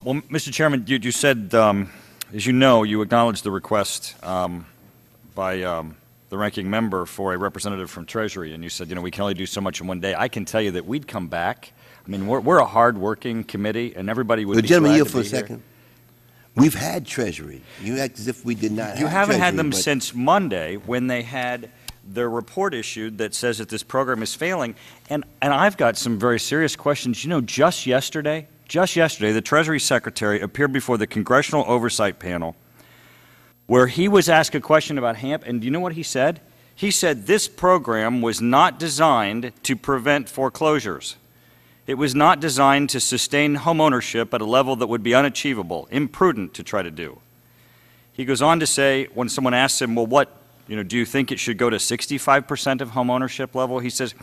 Well, Mr. Chairman, you said, as you know, you acknowledged the request by the ranking member for a representative from Treasury, and you said, we can only do so much in one day. I can tell you that we'd come back. I mean, we're a hard-working committee, and everybody would be glad to be here. Gentlemen, for a second. We've had Treasury. You act as if we did not have Treasury. You haven't had them since Monday when they had their report issued that says that this program is failing. And I've got some very serious questions. Just yesterday, the Treasury Secretary appeared before the Congressional Oversight Panel where he was asked a question about HAMP, and do you know what he said? He said this program was not designed to prevent foreclosures. It was not designed to sustain homeownership at a level that would be unachievable, imprudent to try to do. He goes on to say, when someone asks him, well, do you think it should go to 65% of homeownership level? He says,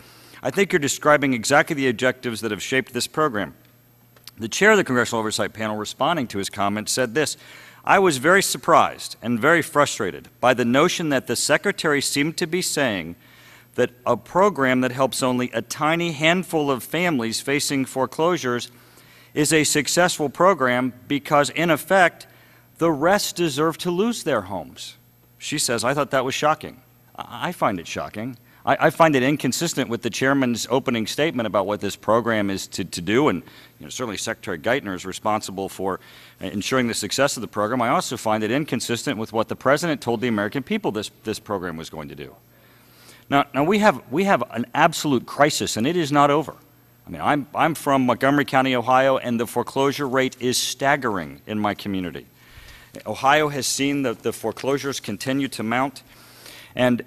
I think you're describing exactly the objectives that have shaped this program. The chair of the Congressional Oversight Panel, responding to his comments, said this, I was very surprised and very frustrated by the notion that the Secretary seemed to be saying that a program that helps only a tiny handful of families facing foreclosures is a successful program because, in effect, the rest deserve to lose their homes. She says, I thought that was shocking. I find it shocking. I find it inconsistent with the chairman's opening statement about what this program is to do, and certainly Secretary Geithner is responsible for ensuring the success of the program. I also find it inconsistent with what the President told the American people this program was going to do. Now we have an absolute crisis, and it is not over. I mean, I'm from Montgomery County, Ohio, and the foreclosure rate is staggering in my community. Ohio has seen the foreclosures continue to mount, and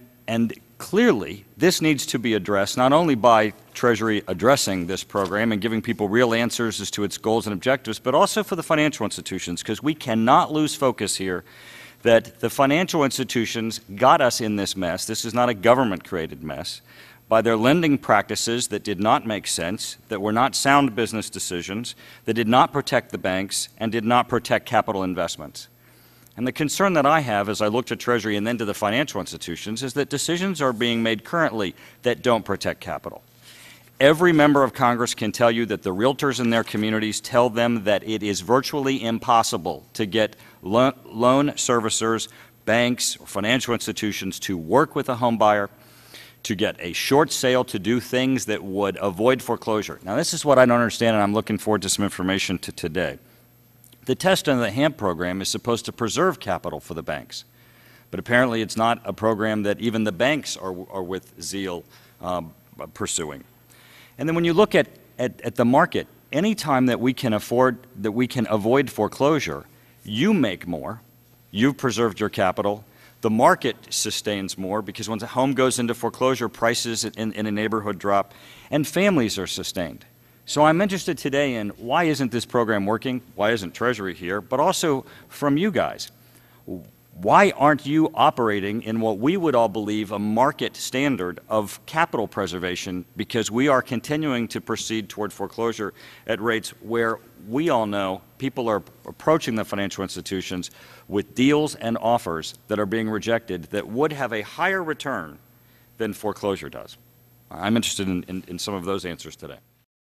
clearly this needs to be addressed not only by Treasury addressing this program and giving people real answers as to its goals and objectives, but also for the financial institutions, because we cannot lose focus here that the financial institutions got us in this mess. This is not a government-created mess by their lending practices that did not make sense, that were not sound business decisions, that did not protect the banks and did not protect capital investments. And the concern that I have as I look to Treasury and then to the financial institutions is that decisions are being made currently that don't protect capital. Every member of Congress can tell you that the realtors in their communities tell them that it is virtually impossible to get loan servicers, banks, or financial institutions to work with a home buyer, to get a short sale, to do things that would avoid foreclosure. Now, this is what I don't understand, and I'm looking forward to some information today. The test under the HAMP program is supposed to preserve capital for the banks, but apparently it's not a program that even the banks are with zeal pursuing. And then when you look at the market, any time that we can avoid foreclosure, you make more, you've preserved your capital, the market sustains more because once a home goes into foreclosure, prices in a neighborhood drop, and families are sustained. So I'm interested today in why isn't this program working? Why isn't Treasury here? But also from you guys, why aren't you operating in what we would all believe a market standard of capital preservation, because we are continuing to proceed toward foreclosure at rates where we all know people are approaching the financial institutions with deals and offers that are being rejected that would have a higher return than foreclosure does. I'm interested in some of those answers today.